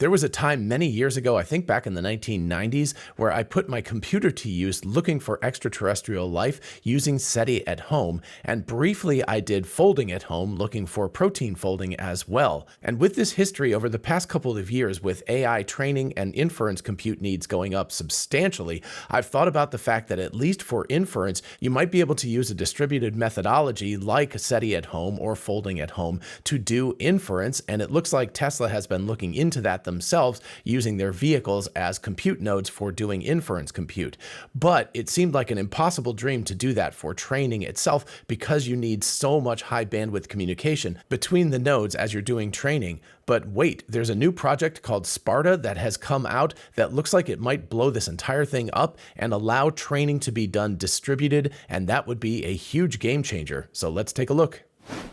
There was a time many years ago, I think back in the 1990s, where I put my computer to use looking for extraterrestrial life using SETI at home, and briefly I did folding at home looking for protein folding as well. And with this history over the past couple of years, with AI training and inference compute needs going up substantially, I've thought about the fact that at least for inference, you might be able to use a distributed methodology like SETI at home or folding at home to do inference, and it looks like Tesla has been looking into that themselves, using their vehicles as compute nodes for doing inference compute. But it seemed like an impossible dream to do that for training itself because you need so much high bandwidth communication between the nodes as you're doing training. But wait, there's a new project called Sparta that has come out that looks like it might blow this entire thing up and allow training to be done distributed, and that would be a huge game changer. So let's take a look.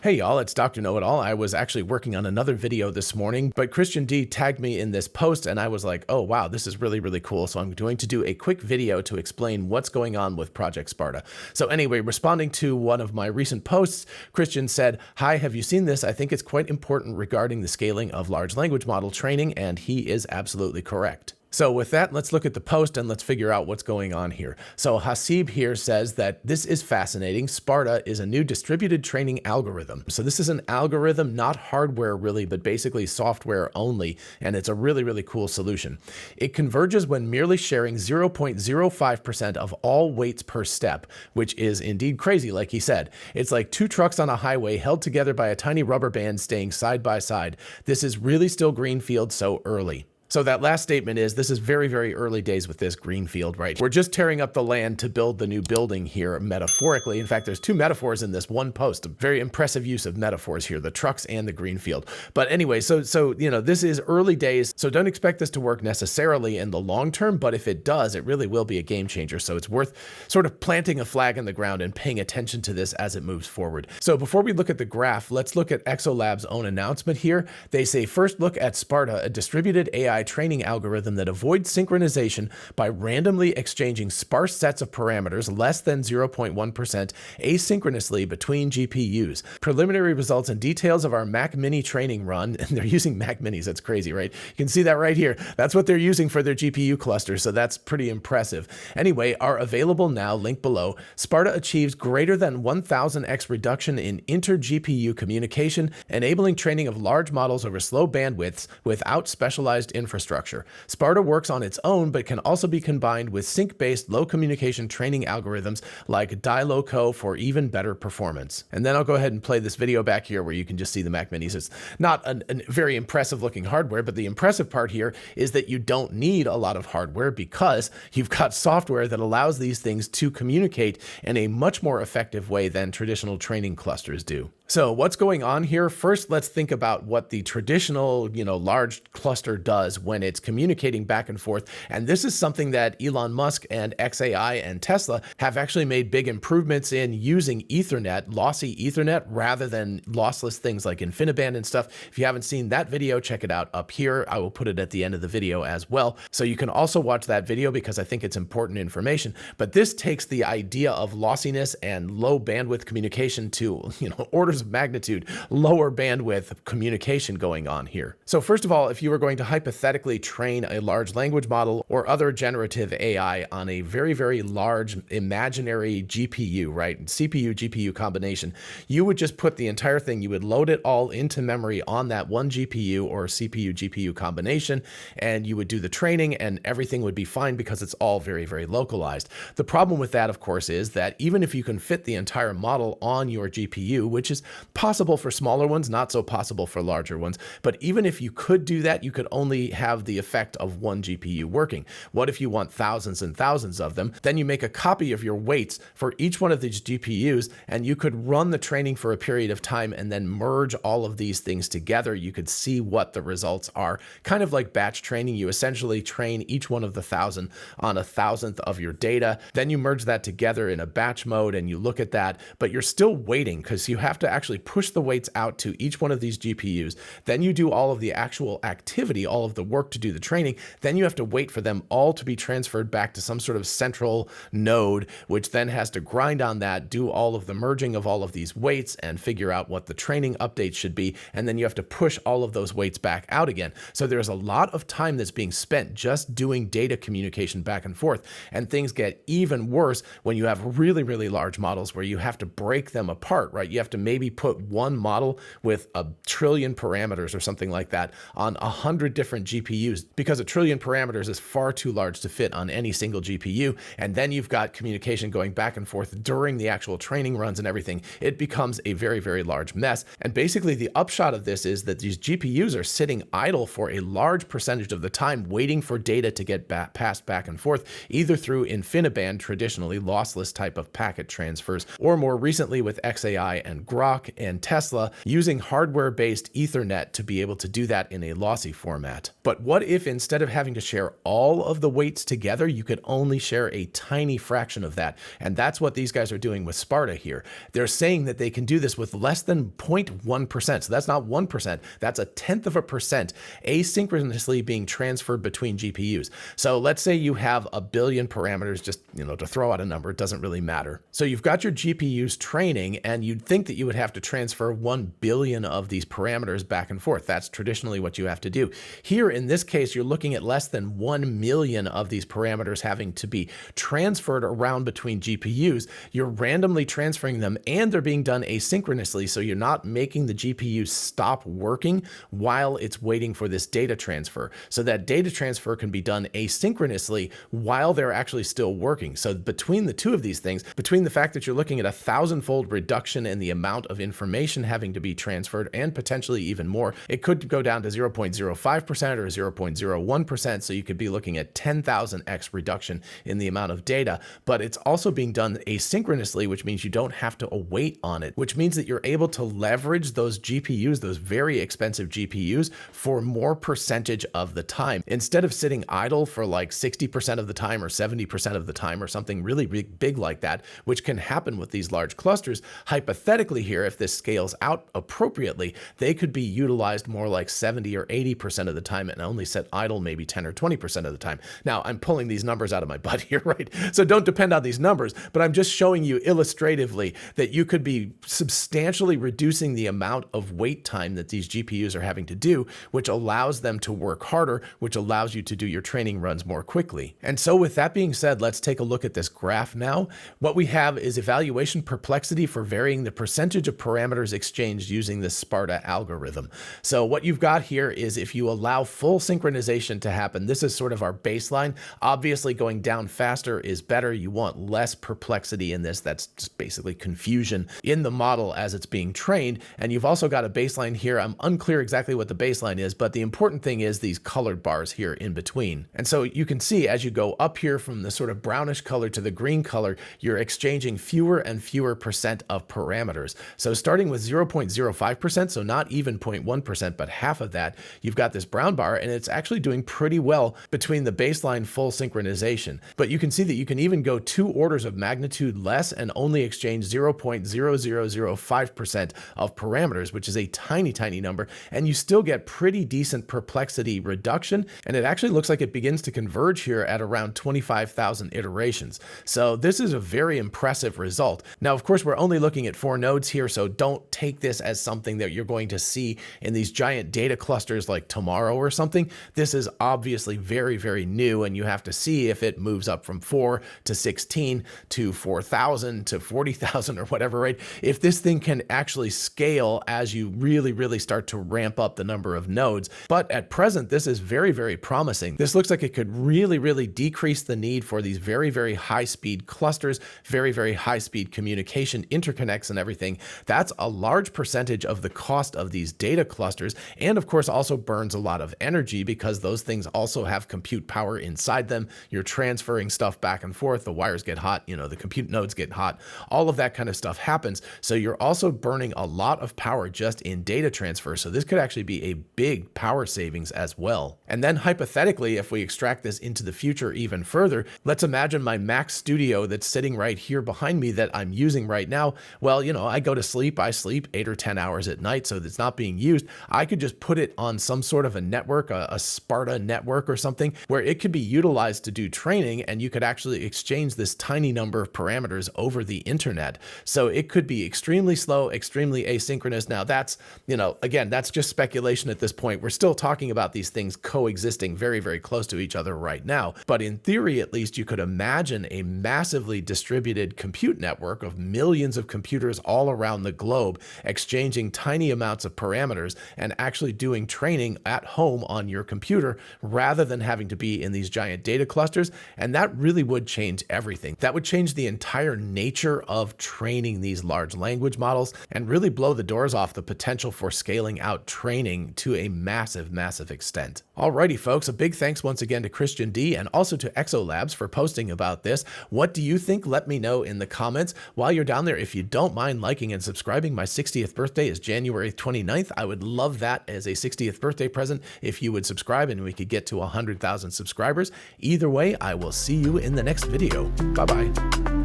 Hey y'all, it's Dr. Know-It-All. I was actually working on another video this morning, but Christian D tagged me in this post and I was like, oh wow, this is really, really cool. So I'm going to do a quick video to explain what's going on with Project Sparta. So anyway, responding to one of my recent posts, Christian said, hi, have you seen this? I think it's quite important regarding the scaling of large language model training, and he is absolutely correct. So with that, let's look at the post and let's figure out what's going on here. So Hasib here says that this is fascinating. Sparta is a new distributed training algorithm. So this is an algorithm, not hardware really, but basically software only. And it's a really, really cool solution. It converges when merely sharing 0.05% of all weights per step, which is indeed crazy, like he said. It's like two trucks on a highway held together by a tiny rubber band staying side by side. This is really still greenfield so early. So that last statement is, this is very, very early days with this greenfield, right? We're just tearing up the land to build the new building here, metaphorically. In fact, there's two metaphors in this one post, a very impressive use of metaphors here, the trucks and the greenfield. But anyway, so this is early days, so don't expect this to work necessarily in the long term, but if it does, it really will be a game changer. So it's worth sort of planting a flag in the ground and paying attention to this as it moves forward. So before we look at the graph, let's look at Exolab's own announcement here. They say, first look at Sparta, a distributed AI training algorithm that avoids synchronization by randomly exchanging sparse sets of parameters less than 0.1% asynchronously between GPUs. Preliminary results and details of our Mac Mini training run, and they're using Mac Minis, that's crazy, right? You can see that right here. That's what they're using for their GPU cluster, so that's pretty impressive. Anyway, are available now, link below. Sparta achieves greater than 1000x reduction in inter-GPU communication, enabling training of large models over slow bandwidths without specialized infrastructure. Sparta works on its own, but can also be combined with sync-based low communication training algorithms like DiLoCo for even better performance. And then I'll go ahead and play this video back here where you can just see the Mac Minis. It's not a very impressive looking hardware, but the impressive part here is that you don't need a lot of hardware because you've got software that allows these things to communicate in a much more effective way than traditional training clusters do. So what's going on here? First, let's think about what the traditional, large cluster does when it's communicating back and forth. And this is something that Elon Musk and xAI and Tesla have actually made big improvements in, using Ethernet, lossy Ethernet, rather than lossless things like InfiniBand and stuff. If you haven't seen that video, check it out up here. I will put it at the end of the video as well. So you can also watch that video because I think it's important information. But this takes the idea of lossiness and low bandwidth communication to, orders of magnitude lower bandwidth communication going on here. So first of all, if you were going to hypothetically train a large language model or other generative AI on a very, very large imaginary GPU, right? CPU, GPU combination, you would just put the entire thing, you would load it all into memory on that one GPU or CPU, GPU combination, and you would do the training and everything would be fine because it's all very, very localized. The problem with that, of course, is that even if you can fit the entire model on your GPU, which is possible for smaller ones, not so possible for larger ones, but even if you could do that, you could only have the effect of one GPU working. What if you want thousands and thousands of them? Then you make a copy of your weights for each one of these GPUs, and you could run the training for a period of time and then merge all of these things together. You could see what the results are. Kind of like batch training, you essentially train each one of the 1,000 on 1,000th of your data. Then you merge that together in a batch mode and you look at that, but you're still waiting because you have to actually push the weights out to each one of these GPUs. Then you do all of the actual activity, all of the work to do the training, then you have to wait for them all to be transferred back to some sort of central node, which then has to grind on that, do all of the merging of all of these weights and figure out what the training updates should be. And then you have to push all of those weights back out again. So there's a lot of time that's being spent just doing data communication back and forth. And things get even worse when you have really, really large models where you have to break them apart, right? You have to maybe put one model with 1 trillion parameters or something like that on 100 different GPUs, because 1 trillion parameters is far too large to fit on any single GPU. And then you've got communication going back and forth during the actual training runs and everything. It becomes a very, very large mess. And basically the upshot of this is that these GPUs are sitting idle for a large percentage of the time, waiting for data to get passed back and forth, either through InfiniBand, traditionally lossless type of packet transfers, or more recently with XAI and Grok and Tesla, using hardware-based Ethernet to be able to do that in a lossy format. But what if instead of having to share all of the weights together, you could only share a tiny fraction of that? And that's what these guys are doing with Sparta here. They're saying that they can do this with less than 0.1%. So that's not 1%, that's 0.1% asynchronously being transferred between GPUs. So let's say you have 1 billion parameters, just, to throw out a number, it doesn't really matter. So you've got your GPUs training, and you'd think that you would have to transfer 1 billion of these parameters back and forth. That's traditionally what you have to do. Here, in this case, you're looking at less than 1 million of these parameters having to be transferred around between GPUs. You're randomly transferring them, and they're being done asynchronously, so you're not making the GPU stop working while it's waiting for this data transfer. So that data transfer can be done asynchronously while they're actually still working. So between the two of these things, between the fact that you're looking at a 1,000-fold reduction in the amount of information having to be transferred, and potentially even more, it could go down to 0.05% or 0.01%. So you could be looking at 10,000x reduction in the amount of data, but it's also being done asynchronously, which means you don't have to await on it, which means that you're able to leverage those GPUs, those very expensive GPUs, for more percentage of the time. Instead of sitting idle for like 60% of the time or 70% of the time or something really big like that, which can happen with these large clusters, hypothetically here, if this scales out appropriately, they could be utilized more like 70 or 80% of the time and only set idle maybe 10 or 20% of the time. Now, I'm pulling these numbers out of my butt here, right? So don't depend on these numbers, but I'm just showing you illustratively that you could be substantially reducing the amount of wait time that these GPUs are having to do, which allows them to work harder, which allows you to do your training runs more quickly. And so with that being said, let's take a look at this graph now. What we have is evaluation perplexity for varying the percentage of parameters exchanged using the Sparta algorithm. So what you've got here is if you allow full synchronization to happen, this is sort of our baseline. Obviously going down faster is better. You want less perplexity in this. That's just basically confusion in the model as it's being trained. And you've also got a baseline here. I'm unclear exactly what the baseline is, but the important thing is these colored bars here in between. And so you can see as you go up here from the sort of brownish color to the green color, you're exchanging fewer and fewer percent of parameters. So starting with 0.05%, so not even 0.1%, but half of that, you've got this brown bar, and it's actually doing pretty well between the baseline full synchronization. But you can see that you can even go 2 orders of magnitude less and only exchange 0.0005% of parameters, which is a tiny, tiny number, and you still get pretty decent perplexity reduction. And it actually looks like it begins to converge here at around 25,000 iterations. So this is a very impressive result. Now, of course, we're only looking at 4 nodes here, so don't take this as something that you're going to see in these giant data clusters like tomorrow or something. This is obviously very, very new, and you have to see if it moves up from 4 to 16 to 4,000 to 40,000 or whatever, right? If this thing can actually scale as you really, really start to ramp up the number of nodes. But at present, this is very, very promising. This looks like it could really, really decrease the need for these very, very high-speed clusters, very, very high-speed communication interconnects and everything. That's a large percentage of the cost of these data clusters, and of course also burns a lot of energy because those things also have compute power inside them. You're transferring stuff back and forth, the wires get hot, the compute nodes get hot, all of that kind of stuff happens. So you're also burning a lot of power just in data transfer. So this could actually be a big power savings as well. And then hypothetically, if we extract this into the future even further, let's imagine my Mac Studio that's sitting right here behind me that I'm using right now. Well, I go to sleep, I sleep 8 or 10 hours at night, so it's not being used. I could just put it on some sort of a network network, a Sparta network or something, where it could be utilized to do training, and you could actually exchange this tiny number of parameters over the internet. So it could be extremely slow, extremely asynchronous. Now that's, again, that's just speculation at this point. We're still talking about these things coexisting very, very close to each other right now. But in theory, at least, you could imagine a massively distributed compute network of millions of computers all around the globe exchanging tiny amounts of parameters and actually doing training at home on your computer rather than having to be in these giant data clusters. And that really would change everything. That would change the entire nature of training these large language models and really blow the doors off the potential for scaling out training to a massive, massive extent. Alrighty, folks, a big thanks once again to Christian D and also to Exolabs for posting about this. What do you think? Let me know in the comments. While you're down there, if you don't mind liking and subscribing, my 60th birthday is January 29th. I would love that as a 60th birthday present if you would subscribe and we could get to 100,000 subscribers. Either way, I will see you in the next video. Bye-bye.